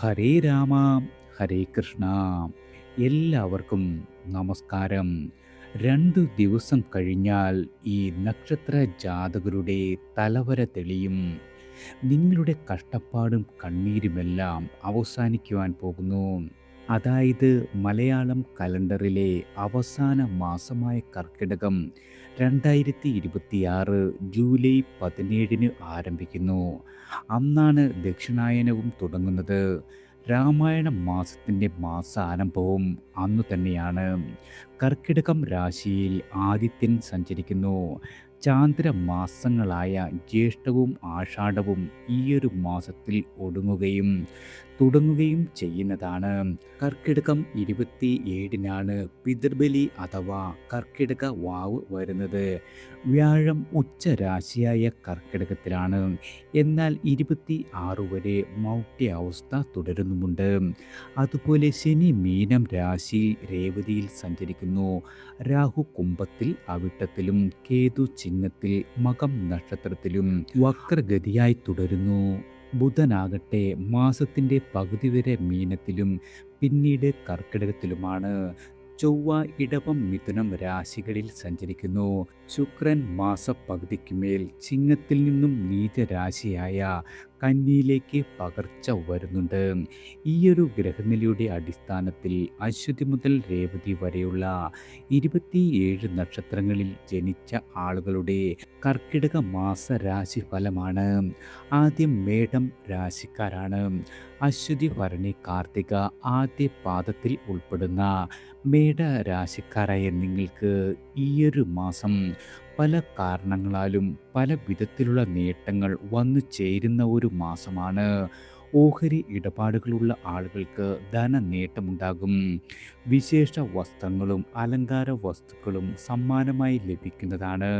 ഹരേ രാമ ഹരേ കൃഷ്ണ. എല്ലാവർക്കും നമസ്കാരം. 2 ദിവസം കഴിഞ്ഞാൽ ഈ നക്ഷത്ര ജാതകരുടെ തലവര തെളിയും. നിങ്ങളുടെ കഷ്ടപ്പാടും കണ്ണീരുമെല്ലാം അവസാനിക്കുവാൻ പോകുന്നു. അതായത് മലയാളം കലണ്ടറിലെ അവസാന മാസമായ കർക്കിടകം 2026 ജൂലൈ 17 ആരംഭിക്കുന്നു. അന്നാണ് ദക്ഷിണായനവും തുടങ്ങുന്നത്. രാമായണ മാസത്തിൻ്റെ മാസാരംഭവും അന്നു തന്നെയാണ്. കർക്കിടകം രാശിയിൽ ആദിത്യൻ സഞ്ചരിക്കുന്നു. ചാന്ദ്രമാസങ്ങളായ ജ്യേഷ്ഠവും ആഷാഢവും ഈയൊരു മാസത്തിൽ ഒടുങ്ങുകയും തുടങ്ങുകയും ചെയ്യുന്നതാണ്. കർക്കിടകം 27 പിതൃബലി അഥവാ കർക്കിടക വാവ് വരുന്നത്. വ്യാഴം ഉച്ചരാശിയായ കർക്കിടകത്തിലാണ്. എന്നാൽ 26 വരെ മൗഢ്യ അവസ്ഥ തുടരുന്നുമുണ്ട്. അതുപോലെ ശനി മീനം രാശിയിൽ രേവതിയിൽ സഞ്ചരിക്കുന്നു. രാഹു കുംഭത്തിൽ അവിട്ടത്തിലും കേതു ചിങ്ങത്തിൽ മകം നക്ഷത്രത്തിലും വക്രഗതിയായി തുടരുന്നു. ബുധനാകട്ടെ മാസത്തിൻ്റെ പകുതി വരെ മീനത്തിലും പിന്നീട് കർക്കിടകത്തിലുമാണ്. ചൊവ്വ ഇടവം മിഥുനം രാശികളിൽ സഞ്ചരിക്കുന്നു. ശുക്രൻ മാസപ്പകുതിക്കുമേൽ ചിങ്ങത്തിൽ നിന്നും നീചരാശിയായ കന്നിയിലേക്ക് പകർച്ച വരുന്നുണ്ട്. ഈയൊരു ഗ്രഹനിലയുടെ അടിസ്ഥാനത്തിൽ അശ്വതി മുതൽ രേവതി വരെയുള്ള 27 നക്ഷത്രങ്ങളിൽ ജനിച്ച ആളുകളുടെ കർക്കിടക മാസ രാശിഫലമാണ്. ആദ്യം മേടം രാശിക്കാരാണ്. അശ്വതി ഭരണി കാർത്തിക ആദ്യ പാദത്തിൽ ഉൾപ്പെടുന്ന മേട രാശിക്കാരായ നിങ്ങൾക്ക് ഈയൊരു മാസം പല കാരണങ്ങളാലും പല വിധത്തിലുള്ള നേട്ടങ്ങൾ വന്നു ചേരുന്ന ഒരു മാസമാണ്. ഓഹരി ഇടപാടുകളുള്ള ആളുകൾക്ക് ധനനേട്ടമുണ്ടാകും. വിശേഷ വസ്ത്രങ്ങളും അലങ്കാര വസ്തുക്കളും സമ്മാനമായി ലഭിക്കുന്നതാണ്.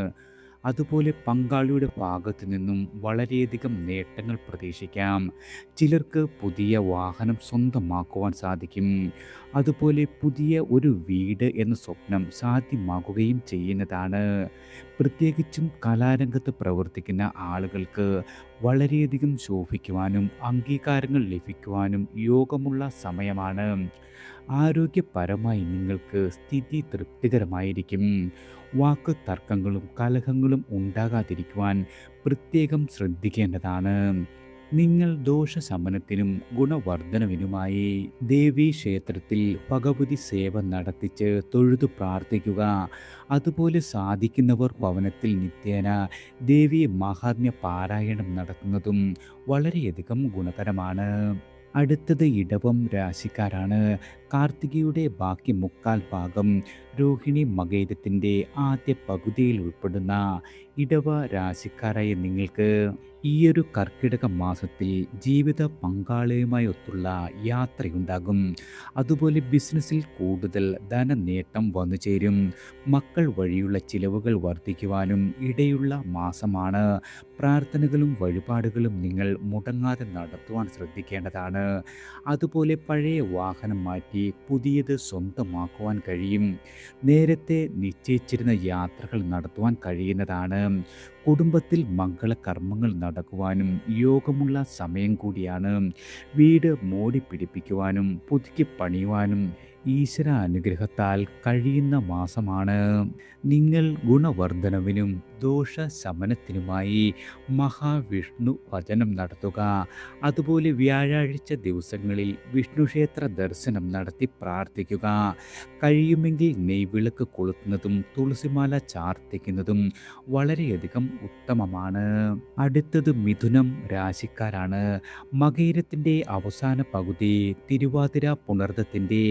അതുപോലെ പങ്കാളിയുടെ ഭാഗത്തു നിന്നും വളരെയധികം നേട്ടങ്ങൾ പ്രതീക്ഷിക്കാം. ചിലർക്ക് പുതിയ വാഹനം സ്വന്തമാക്കുവാൻ സാധിക്കും. അതുപോലെ പുതിയ ഒരു വീട് എന്ന സ്വപ്നം സാധ്യമാകുകയും ചെയ്യുന്നതാണ്. പ്രത്യേകിച്ചും കലാരംഗത്ത് പ്രവർത്തിക്കുന്ന ആളുകൾക്ക് വളരെയധികം ശോഭിക്കുവാനും അംഗീകാരങ്ങൾ ലഭിക്കുവാനും യോഗമുള്ള സമയമാണ്. ആരോഗ്യപരമായി നിങ്ങൾക്ക് സ്ഥിതി തൃപ്തികരമായിരിക്കും. വാക്ക് തർക്കങ്ങളും കലഹങ്ങളും ഉണ്ടാകാതിരിക്കുവാൻ പ്രത്യേകം ശ്രദ്ധിക്കേണ്ടതാണ്. നിങ്ങൾ ദോഷശമനത്തിനും ഗുണവർദ്ധനവിനുമായി ദേവീ ക്ഷേത്രത്തിൽ ഭഗവതി സേവ നടത്തിച്ച് തൊഴുതു പ്രാർത്ഥിക്കുക. അതുപോലെ സാധിക്കുന്നവർ ഭവനത്തിൽ നിത്യേന ദേവി മഹാത്മ്യ പാരായണം നടത്തുന്നതും വളരെയധികം ഗുണകരമാണ്. അടുത്തത് ഇടവം രാശിക്കാരാണ്. കാർത്തികയുടെ ബാക്കി മുക്കാൽ ഭാഗം രോഹിണി മകയിരത്തിൻ്റെ ആദ്യ പകുതിയിൽ ഉൾപ്പെടുന്ന ഇടവ രാശിക്കാരായ നിങ്ങൾക്ക് ഈയൊരു കർക്കിടക മാസത്തിൽ ജീവിത പങ്കാളിയുമായി ഒത്തുള്ള യാത്രയുണ്ടാകും. അതുപോലെ ബിസിനസ്സിൽ കൂടുതൽ ധനനേട്ടം വന്നു ചേരും. മക്കൾ വഴിയുള്ള ചിലവുകൾ വർദ്ധിക്കുവാനും ഇടയുള്ള മാസമാണ്. പ്രാർത്ഥനകളും വഴിപാടുകളും നിങ്ങൾ മുടങ്ങാതെ നടത്തുവാൻ ശ്രദ്ധിക്കേണ്ടതാണ്. അതുപോലെ പഴയ വാഹനം മാറ്റി പുതിയത് സ്വന്തമാക്കുവാൻ കഴിയും. നേരത്തെ നിശ്ചയിച്ചിരുന്ന യാത്രകൾ നടത്തുവാൻ കഴിയുന്നതാണ്. കുടുംബത്തിൽ മംഗളകർമ്മങ്ങൾ നടക്കുവാനും യോഗമുള്ള സമയം കൂടിയാണ്. വീട് മോടി പിടിപ്പിക്കുവാനും പുതുക്കി പണിയുവാനും ഈശ്വര അനുഗ്രഹത്താൽ കഴിയുന്ന മാസമാണ്. നിങ്ങൾ ഗുണവർദ്ധനവിനും ദോഷശമനത്തിനുമായി മഹാവിഷ്ണു ഭജനം നടത്തുക. അതുപോലെ വ്യാഴാഴ്ച ദിവസങ്ങളിൽ വിഷ്ണു ക്ഷേത്ര ദർശനം നടത്തി പ്രാർത്ഥിക്കുക. കഴിയുമെങ്കിൽ നെയ്വിളക്ക് കൊളുത്തുന്നതും തുളസിമാല ചാർത്തിക്കുന്നതും വളരെയധികം ഉത്തമമാണ്. അടുത്തത് മിഥുനം രാശിക്കാരാണ്. മകയിരത്തിൻ്റെ അവസാന പകുതി, തിരുവാതിര പുണർദത്തിൻ്റെ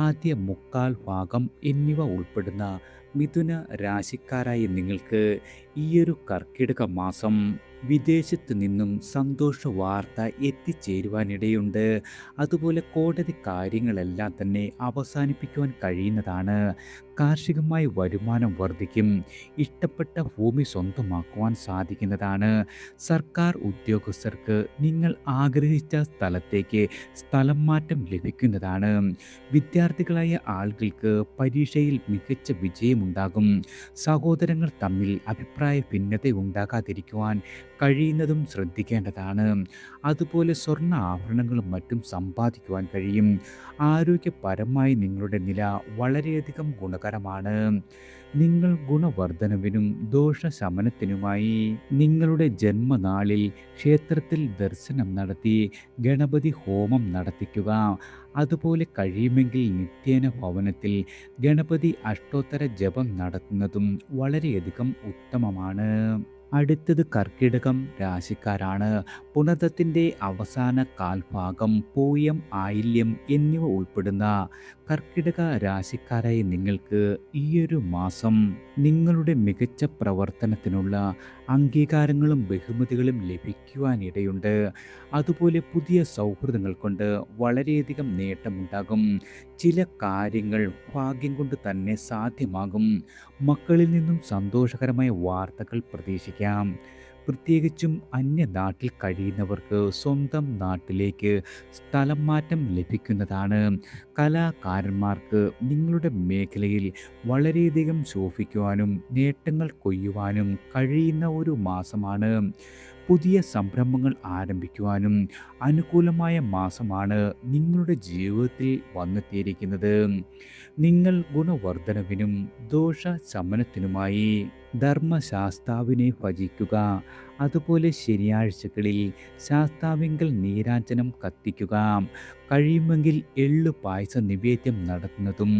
ആദ്യ മുക്കാൽ ഭാഗം എന്നിവ ഉൾപ്പെടുന്ന മിഥുന രാശിക്കാരായ നിങ്ങൾക്ക് ഈയൊരു കർക്കിടക മാസം വിദേശത്ത് നിന്നും സന്തോഷ വാർത്ത എത്തിച്ചേരുവാനിടയുണ്ട്. അതുപോലെ കോടതി കാര്യങ്ങളെല്ലാം തന്നെ അവസാനിപ്പിക്കുവാൻ കഴിയുന്നതാണ്. കാർഷികമായ വരുമാനം വർദ്ധിക്കും. ഇഷ്ടപ്പെട്ട ഭൂമി സ്വന്തമാക്കുവാൻ സാധിക്കുന്നതാണ്. സർക്കാർ ഉദ്യോഗസ്ഥർക്ക് നിങ്ങൾ ആഗ്രഹിച്ച സ്ഥലത്തേക്ക് സ്ഥലം മാറ്റം ലഭിക്കുന്നതാണ്. വിദ്യാർത്ഥികളായ ആളുകൾക്ക് പരീക്ഷയിൽ മികച്ച വിജയമുണ്ടാകും. സഹോദരങ്ങൾ തമ്മിൽ അഭിപ്രായ അഭിപ്രായ ഭിന്നത ഉണ്ടാകാതിരിക്കുവാൻ കഴിയുന്നതും ശ്രദ്ധിക്കേണ്ടതാണ്. അതുപോലെ സ്വർണ്ണ ആഭരണങ്ങളും മറ്റും സമ്പാദിക്കുവാൻ കഴിയും. ആരോഗ്യപരമായി നിങ്ങളുടെ നില വളരെയധികം ഗുണകരമാണ്. നിങ്ങൾ ഗുണവർദ്ധനവിനും ദോഷശമനത്തിനുമായി നിങ്ങളുടെ ജന്മനാളിൽ ക്ഷേത്രത്തിൽ ദർശനം നടത്തി ഗണപതി ഹോമം നടത്തിക്കുക. അതുപോലെ കഴിയുമെങ്കിൽ നിത്യേന ഭവനത്തിൽ ഗണപതി അഷ്ടോത്തര ജപം നടത്തുന്നതും വളരെയധികം ഉത്തമമാണ്. അടുത്തത് കർക്കിടകം രാശിക്കാരാണ്. പുണർദത്തിൻ്റെ അവസാന കാൽഭാഗം പൂയം, ആയില്യം എന്നിവ ഉൾപ്പെടുന്ന കർക്കിടക രാശിക്കാരായ നിങ്ങൾക്ക് ഈയൊരു മാസം നിങ്ങളുടെ മികച്ച പ്രവർത്തനത്തിനുള്ള അംഗീകാരങ്ങളും ബഹുമതികളും ലഭിക്കുവാനിടയുണ്ട്. അതുപോലെ പുതിയ സൗഹൃദങ്ങൾ കൊണ്ട് വളരെയധികം നേട്ടമുണ്ടാകും. ചില കാര്യങ്ങൾ ഭാഗ്യം കൊണ്ട് തന്നെ സാധ്യമാകും. മക്കളിൽ നിന്നും സന്തോഷകരമായ വാർത്തകൾ പ്രതീക്ഷിക്കാം. പ്രത്യേകിച്ചും അന്യനാട്ടിൽ കഴിയുന്നവർക്ക് സ്വന്തം നാട്ടിലേക്ക് സ്ഥലം മാറ്റം ലഭിക്കുന്നതാണ്. കലാകാരന്മാർക്ക് നിങ്ങളുടെ മേഖലയിൽ വളരെയധികം ശോഭിക്കുവാനും നേട്ടങ്ങൾ കൊയ്യുവാനും കഴിയുന്ന ഒരു മാസമാണ്. പുതിയ സംരംഭങ്ങൾ ആരംഭിക്കുവാനും അനുകൂലമായ മാസമാണ് നിങ്ങളുടെ ജീവിതത്തിൽ വന്നെത്തിയിരിക്കുന്നത്. നിങ്ങൾ ഗുണവർദ്ധനവിനും ദോഷശമനത്തിനുമായി ധർമ്മശാസ്താവിനെ ഭജിക്കുക. അതുപോലെ ശനിയാഴ്ചകളിൽ ശാസ്താവിങ്കൽ നീരാഞ്ജനം കത്തിക്കുക. കഴിയുമെങ്കിൽ എള്ളു പായസ നിവേദ്യം നടത്തുന്നതും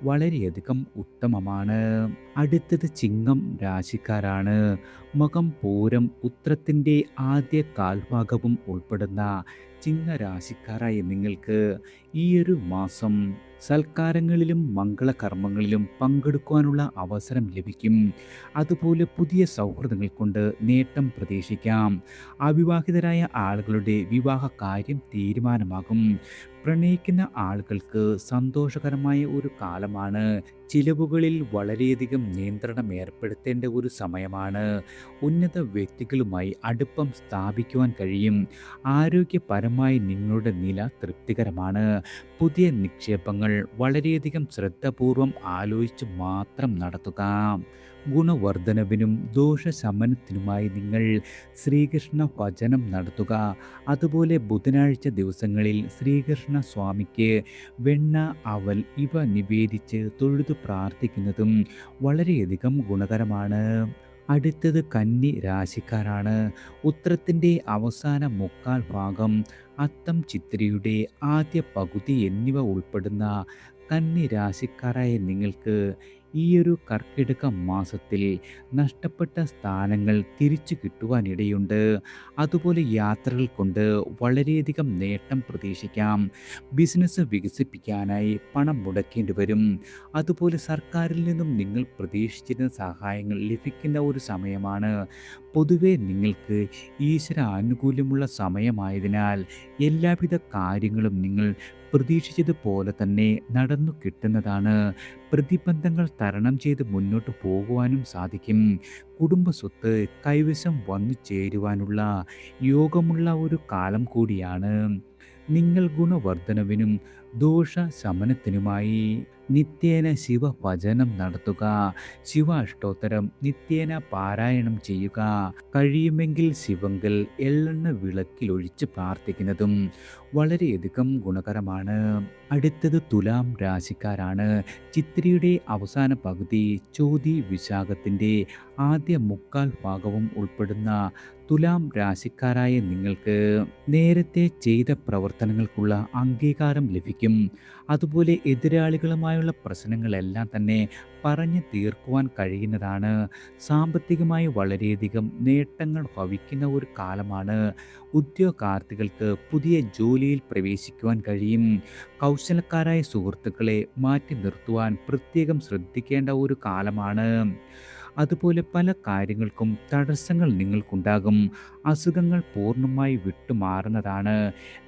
വളരെയധികം ഉത്തമമാണ്. അടുത്തത് ചിങ്ങം രാശിക്കാരാണ്. മകം, പൂരം, ഉത്രത്തിൻ്റെ ആദ്യ കാൽഭാഗവും ഉൾപ്പെടുന്ന ചിങ്ങരാശിക്കാരായ നിങ്ങൾക്ക് ഈയൊരു മാസം സൽക്കാരങ്ങളിലും മംഗളകർമ്മങ്ങളിലും പങ്കെടുക്കുവാനുള്ള അവസരം ലഭിക്കും. അതുപോലെ പുതിയ സൗഹൃദങ്ങൾ കൊണ്ട് നേട്ടം പ്രതീക്ഷിക്കാം. അവിവാഹിതരായ ആളുകളുടെ വിവാഹ കാര്യം തീരുമാനമാകും. പ്രണയിക്കുന്ന ആളുകൾക്ക് സന്തോഷകരമായ ഒരു കാലമാണ്. ചിലവുകളിൽ വളരെയധികം നിയന്ത്രണം ഏർപ്പെടുത്തേണ്ട ഒരു സമയമാണ്. ഉന്നത വ്യക്തികളുമായി അടുപ്പം സ്ഥാപിക്കുവാൻ കഴിയും. ആരോഗ്യപരമായി നിങ്ങളുടെ നില തൃപ്തികരമാണ്. പുതിയ നിക്ഷേപങ്ങൾ വളരെയധികം ശ്രദ്ധാപൂർവം ആലോചിച്ച് മാത്രം നടത്തുക. ഗുണവർദ്ധനവിനും ദോഷശമനത്തിനുമായി നിങ്ങൾ ശ്രീകൃഷ്ണ ഭജനം നടത്തുക. അതുപോലെ ബുധനാഴ്ച ദിവസങ്ങളിൽ ശ്രീകൃഷ്ണ സ്വാമിക്ക് വെണ്ണ, അവൽ ഇവ നിവേദിച്ച് തൊഴുതു പ്രാർത്ഥിക്കുന്നതും വളരെയധികം ഗുണകരമാണ്. അടുത്തത് കന്നി രാശിക്കാരാണ്. ഉത്രത്തിൻ്റെ അവസാന മുക്കാൽ ഭാഗം, അത്തം ചിത്തിരയുടെ ആദ്യ പകുതി എന്നിവ ഉൾപ്പെടുന്ന കന്നി രാശിക്കാരായ നിങ്ങൾക്ക് ഈയൊരു കർക്കിടക മാസത്തിൽ നഷ്ടപ്പെട്ട സ്ഥാനങ്ങൾ തിരിച്ചു കിട്ടുവാനിടയുണ്ട്. അതുപോലെ യാത്രകൾ കൊണ്ട് വളരെയധികം നേട്ടം പ്രതീക്ഷിക്കാം. ബിസിനസ് വികസിപ്പിക്കാനായി പണം മുടക്കേണ്ടി വരും. അതുപോലെ സർക്കാരിൽ നിന്നും നിങ്ങൾ പ്രതീക്ഷിച്ചിരുന്ന സഹായങ്ങൾ ലഭിക്കുന്ന ഒരു സമയമാണ്. പൊതുവെ നിങ്ങൾക്ക് ഈശ്വര ആനുകൂല്യമുള്ള സമയമായതിനാൽ എല്ലാവിധ കാര്യങ്ങളും നിങ്ങൾ പ്രതീക്ഷിച്ചതുപോലെ തന്നെ നടന്നു കിട്ടുന്നതാണ്. പ്രതിബന്ധങ്ങൾ തരണം ചെയ്ത് മുന്നോട്ട് പോകുവാനും സാധിക്കും. കുടുംബസ്വത്ത് കൈവശം വന്നു ചേരുവാനുള്ള യോഗമുള്ള ഒരു കാലം കൂടിയാണ്. നിങ്ങൾ ഗുണവർദ്ധനവിനും ദോഷശമനത്തിനുമായി നിത്യേന ശിവഭജനം നടത്തുക. ശിവ അഷ്ടോത്തരം നിത്യേന പാരായണം ചെയ്യുക. കഴിയുമെങ്കിൽ ശിവങ്കൽ എള്ളെണ്ണ വിളക്കിലൊഴിച്ച് പ്രാർത്ഥിക്കുന്നതും വളരെയധികം ഗുണകരമാണ്. അടുത്തത് തുലാം രാശിക്കാരാണ്. ചിത്തിരയുടെ അവസാന പകുതി, ചോതി, വിശാഖത്തിൻ്റെ ആദ്യ മുക്കാൽ ഭാഗവും ഉൾപ്പെടുന്ന തുലാം രാശിക്കാരായ നിങ്ങൾക്ക് നേരത്തെ ചെയ്ത പ്രവർത്തനങ്ങൾക്കുള്ള അംഗീകാരം ലഭിക്കും. അതുപോലെ എതിരാളികളുമായുള്ള പ്രശ്നങ്ങളെല്ലാം തന്നെ പറഞ്ഞു തീർക്കുവാൻ കഴിയുന്നതാണ്. സാമ്പത്തികമായി വളരെയധികം നേട്ടങ്ങൾ ഭവിക്കുന്ന ഒരു കാലമാണ്. ഉദ്യോഗാർത്ഥികൾക്ക് പുതിയ ജോലിയിൽ പ്രവേശിക്കുവാൻ കഴിയും. കൗശലക്കാരായ സുഹൃത്തുക്കളെ മാറ്റി നിർത്തുവാൻ പ്രത്യേകം ശ്രദ്ധിക്കേണ്ട ഒരു കാലമാണ്. അതുപോലെ പല കാര്യങ്ങൾക്കും തടസ്സങ്ങൾ നിങ്ങൾക്കുണ്ടാകും. അസുഖങ്ങൾ പൂർണ്ണമായി വിട്ടുമാറുന്നതാണ്.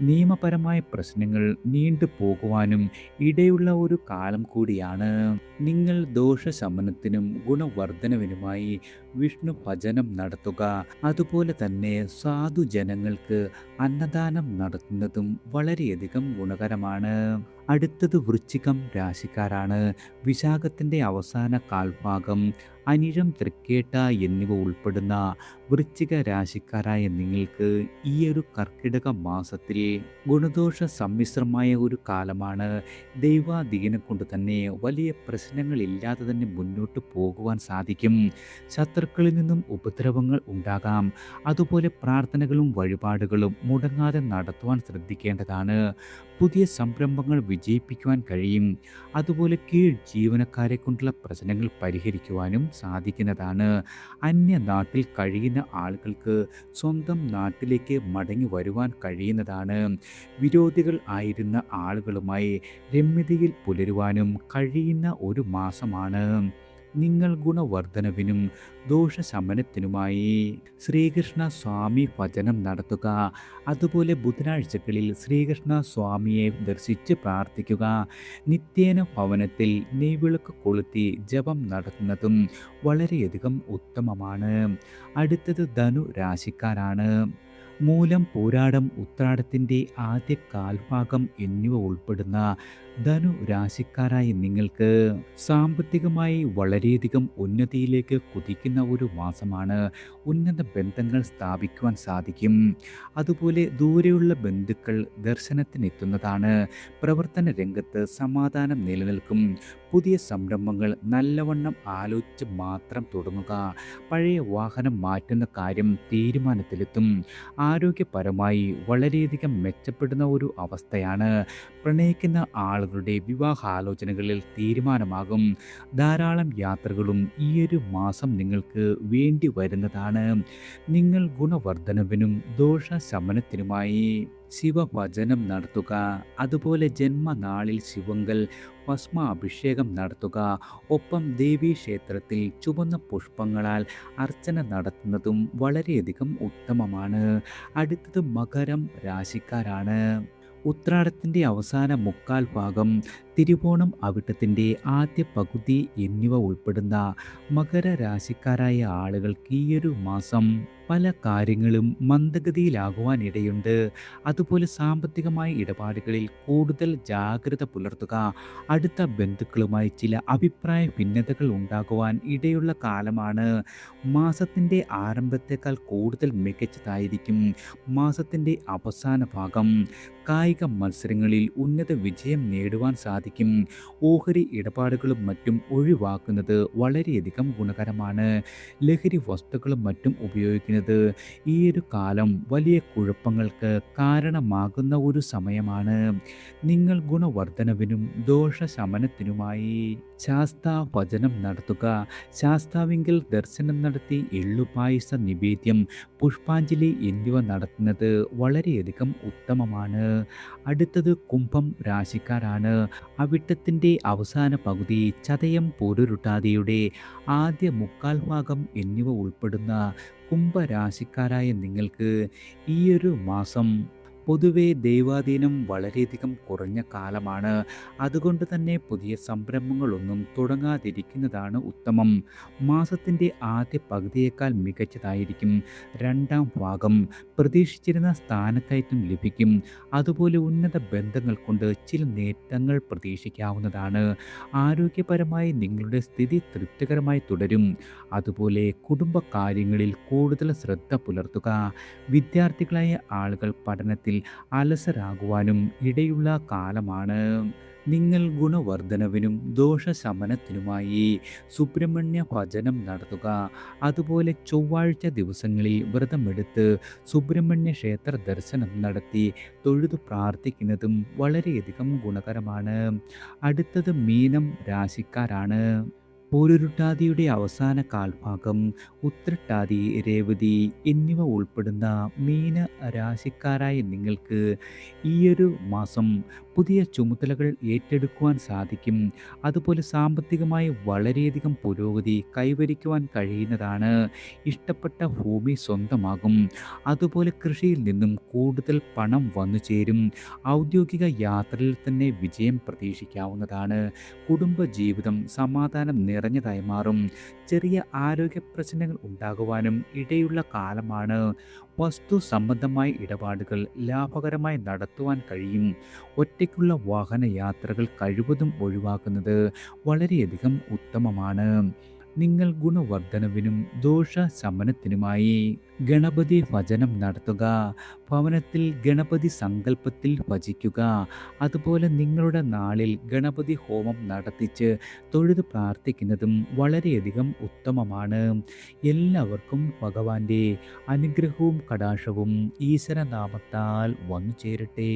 നിയമപരമായ പ്രശ്നങ്ങൾ നീണ്ടു പോകുവാനും ഇടയുള്ള ഒരു കാലം കൂടിയാണ്. നിങ്ങൾ ദോഷശമനത്തിനും ഗുണവർദ്ധനവിനുമായി വിഷ്ണു ഭജനം നടത്തുക. അതുപോലെ തന്നെ സാധുജനങ്ങൾക്ക് അന്നദാനം നടത്തുന്നതും വളരെയധികം ഗുണകരമാണ്. അടുത്തത് വൃശ്ചികം രാശിക്കാരാണ്. വിശാഖത്തിൻ്റെ അവസാന കാൽഭാഗം, അനിഴം, തൃക്കേട്ട എന്നിവ ഉൾപ്പെടുന്ന വൃശ്ചിക രാശിക്കാരായ നിങ്ങൾക്ക് ഈ ഒരു കർക്കിടക മാസത്തിൽ ഗുണദോഷ സമ്മിശ്രമായ ഒരു കാലമാണ്. ദൈവാധീനം കൊണ്ട് തന്നെ വലിയ പ്രശ്നങ്ങളില്ലാതെ തന്നെ മുന്നോട്ട് പോകുവാൻ സാധിക്കും. ശത്രുക്കളിൽ നിന്നും ഉപദ്രവങ്ങൾ ഉണ്ടാകാം. അതുപോലെ പ്രാർത്ഥനകളും വഴിപാടുകളും മുടങ്ങാതെ നടത്തുവാൻ ശ്രദ്ധിക്കേണ്ടതാണ്. പുതിയ സംരംഭങ്ങൾ വിജയിപ്പിക്കുവാൻ കഴിയും. അതുപോലെ കീഴ് ജീവനക്കാരെ കൊണ്ടുള്ള പ്രശ്നങ്ങൾ പരിഹരിക്കുവാനും സാധിക്കുന്നതാണ്. അന്യനാട്ടിൽ കഴിയുന്ന ആളുകൾക്ക് സ്വന്തം നാട്ടിലേക്ക് മടങ്ങി വരുവാൻ കഴിയുന്നതാണ്. വിരോധികൾ ആയിരുന്ന ആളുകളുമായി രമ്യതയിൽ പുലരുവാനും കഴിയുന്ന ഒരു മാസമാണ്. നിങ്ങൾ ഗുണവർദ്ധനവിനും ദോഷശമനത്തിനുമായി ശ്രീകൃഷ്ണ സ്വാമി ഭജനം നടത്തുക. അതുപോലെ ബുധനാഴ്ചകളിൽ ശ്രീകൃഷ്ണ സ്വാമിയെ ദർശിച്ച് പ്രാർത്ഥിക്കുക. നിത്യേന ഭവനത്തിൽ നെയ്വിളക്ക് കൊളുത്തി ജപം നടത്തുന്നതും വളരെയധികം ഉത്തമമാണ്. അടുത്തത് ധനു രാശിക്കാരാണ്. മൂലം, പൂരാടം, ഉത്രാടത്തിൻ്റെ ആദ്യ കാൽഭാഗം എന്നിവ ഉൾപ്പെടുന്ന ധനു രാശിക്കാരായ നിങ്ങൾക്ക് സാമ്പത്തികമായി വളരെയധികം ഉന്നതിയിലേക്ക് കുതിക്കുന്ന ഒരു മാസമാണ്. ഉന്നത ബന്ധങ്ങൾ സ്ഥാപിക്കുവാൻ സാധിക്കും. അതുപോലെ ദൂരെയുള്ള ബന്ധുക്കൾ ദർശനത്തിനെത്തുന്നതാണ്. പ്രവർത്തന രംഗത്ത് സമാധാനം നിലനിൽക്കും. പുതിയ സംരംഭങ്ങൾ നല്ലവണ്ണം ആലോചിച്ച് മാത്രം തുടങ്ങുക. പഴയ വാഹനം മാറ്റുന്ന കാര്യം തീരുമാനത്തിലെത്തും. ആരോഗ്യപരമായി വളരെയധികം മെച്ചപ്പെടുന്ന ഒരു അവസ്ഥയാണ്. പ്രണയിക്കുന്ന ആളുകളുടെ വിവാഹാലോചനകളിൽ തീരുമാനമാകും. ധാരാളം യാത്രകളും ഈയൊരു മാസം നിങ്ങൾക്ക് വേണ്ടി വരുന്നതാണ്. നിങ്ങൾ ഗുണവർദ്ധനവിനും ദോഷശമനത്തിനുമായി ശിവഭജനം നടത്തുക. അതുപോലെ ജന്മനാളിൽ ശിവങ്കൽ ഭസ്മ അഭിഷേകം നടത്തുക. ഒപ്പം ദേവീക്ഷേത്രത്തിൽ ചുവന്ന പുഷ്പങ്ങളാൽ അർച്ചന നടത്തുന്നതും വളരെയധികം ഉത്തമമാണ്. അടുത്തത് മകരം രാശിക്കാരാണ്. ഉത്രാടത്തിൻ്റെ അവസാന മുക്കാൽ ഭാഗം, തിരുവോണം അവിട്ടത്തിൻ്റെ ആദ്യ പകുതി എന്നിവ ഉൾപ്പെടുന്ന മകര രാശിക്കാരായ ആളുകൾക്ക് ഈയൊരു മാസം പല കാര്യങ്ങളും മന്ദഗതിയിലാകുവാനിടയുണ്ട്. അതുപോലെ സാമ്പത്തികമായ ഇടപാടുകളിൽ കൂടുതൽ ജാഗ്രത പുലർത്തുക. അടുത്ത ബന്ധുക്കളുമായി ചില അഭിപ്രായ ഭിന്നതകൾ ഉണ്ടാകുവാൻ ഇടയുള്ള കാലമാണ്. മാസത്തിൻ്റെ ആരംഭത്തേക്കാൾ കൂടുതൽ മികച്ചതായിരിക്കും മാസത്തിൻ്റെ അവസാന ഭാഗം. കായിക മത്സരങ്ങളിൽ ഉന്നത വിജയം നേടുവാൻ സാധിക്കും. ഓഹരി ഇടപാടുകളും മറ്റും ഒഴിവാക്കുന്നത് വളരെയധികം ഗുണകരമാണ്. ലഹരി വസ്തുക്കളും മറ്റും ഉപയോഗിക്കുന്നത് ഈ ഒരു കാലം വലിയ കുഴപ്പങ്ങൾക്ക് കാരണമാകുന്ന ഒരു സമയമാണ്. നിങ്ങൾ ഗുണവർദ്ധനവിനും ദോഷശമനത്തിനുമായി ശാസ്താ ഭജനം നടത്തുക. ശാസ്താവിങ്കിൽ ദർശനം നടത്തി എള്ളുപായസ നിവേദ്യം, പുഷ്പാഞ്ജലി എന്നിവ നടത്തുന്നത് വളരെയധികം ഉത്തമമാണ്. അടുത്തത് കുംഭം രാശിക്കാരാണ്. അവിട്ടത്തിൻ്റെ അവസാന പകുതി, ചതയം, പൂരുരുട്ടാതിയുടെ ആദ്യ മുക്കാൽ ഭാഗം എന്നിവ ഉൾപ്പെടുന്ന കുംഭരാശിക്കാരായ നിങ്ങൾക്ക് ഈയൊരു മാസം പൊതുവെ ദൈവാധീനം വളരെയധികം കുറഞ്ഞ കാലമാണ്. അതുകൊണ്ട് തന്നെ പുതിയ സംരംഭങ്ങളൊന്നും തുടങ്ങാതിരിക്കുന്നതാണ് ഉത്തമം. മാസത്തിൻ്റെ ആദ്യ പകുതിയേക്കാൾ മികച്ചതായിരിക്കും രണ്ടാം ഭാഗം. പ്രതീക്ഷിച്ചിരുന്ന സ്ഥാനക്കയറ്റം ലഭിക്കും. അതുപോലെ ഉന്നത ബന്ധങ്ങൾ കൊണ്ട് ചില നേട്ടങ്ങൾ പ്രതീക്ഷിക്കാവുന്നതാണ്. ആരോഗ്യപരമായി നിങ്ങളുടെ സ്ഥിതി തൃപ്തികരമായി തുടരും. അതുപോലെ കുടുംബകാര്യങ്ങളിൽ കൂടുതൽ ശ്രദ്ധ പുലർത്തുക. വിദ്യാർത്ഥികളായ ആളുകൾ പഠനത്തിൽ അലസരാകുവാനും ഇടയുള്ള കാലമാണ്. നിങ്ങൾ ഗുണവർദ്ധനവിനും ദോഷശമനത്തിനുമായി സുബ്രഹ്മണ്യ ഭജനം നടത്തുക. അതുപോലെ ചൊവ്വാഴ്ച ദിവസങ്ങളിൽ വ്രതമെടുത്ത് സുബ്രഹ്മണ്യ ക്ഷേത്ര ദർശനം നടത്തി തൊഴുതു പ്രാർത്ഥിക്കുന്നതും വളരെയധികം ഗുണകരമാണ്. അടുത്തത് മീനം രാശിക്കാരാണ്. പൂരുരുട്ടാതിയുടെ അവസാന കാൽഭാഗം, ഉത്രട്ടാതി, രേവതി എന്നിവ ഉൾപ്പെടുന്ന മീന രാശിക്കാരായ നിങ്ങൾക്ക് ഈയൊരു മാസം പുതിയ ചുമതലകൾ ഏറ്റെടുക്കുവാൻ സാധിക്കും. അതുപോലെ സാമ്പത്തികമായി വളരെയധികം പുരോഗതി കൈവരിക്കുവാൻ കഴിയുന്നതാണ്. ഇഷ്ടപ്പെട്ട ഭൂമി സ്വന്തമാകും. അതുപോലെ കൃഷിയിൽ നിന്നും കൂടുതൽ പണം വന്നു ചേരും. ഔദ്യോഗിക യാത്രയിൽ തന്നെ വിജയം പ്രതീക്ഷിക്കാവുന്നതാണ്. കുടുംബജീവിതം സമാധാനം നിറഞ്ഞതായി മാറും. ചെറിയ ആരോഗ്യ പ്രശ്നങ്ങൾ ഉണ്ടാകുവാനും ഇടയുള്ള കാലമാണ്. വസ്തു സംബന്ധമായ ഇടപാടുകൾ ലാഭകരമായി നടത്തുവാൻ കഴിയും. ഒറ്റയ്ക്കുള്ള വാഹന യാത്രകൾ കഴിവതും ഒഴിവാക്കുന്നത് വളരെയധികം ഉത്തമമാണ്. നിങ്ങൾ ഗുണവർദ്ധനവിനും ദോഷശമനത്തിനുമായി ഗണപതി ഭജനം നടത്തുക. ഭവനത്തിൽ ഗണപതി സങ്കല്പത്തിൽ ഭജിക്കുക. അതുപോലെ നിങ്ങളുടെ നാളിൽ ഗണപതി ഹോമം നടത്തിച്ച് തൊഴുത് പ്രാർത്ഥിക്കുന്നതും വളരെയധികം ഉത്തമമാണ്. എല്ലാവർക്കും ഭഗവാന്റെ അനുഗ്രഹവും കടാക്ഷവും ഈശ്വരനാമത്താൽ വന്നു ചേരട്ടെ.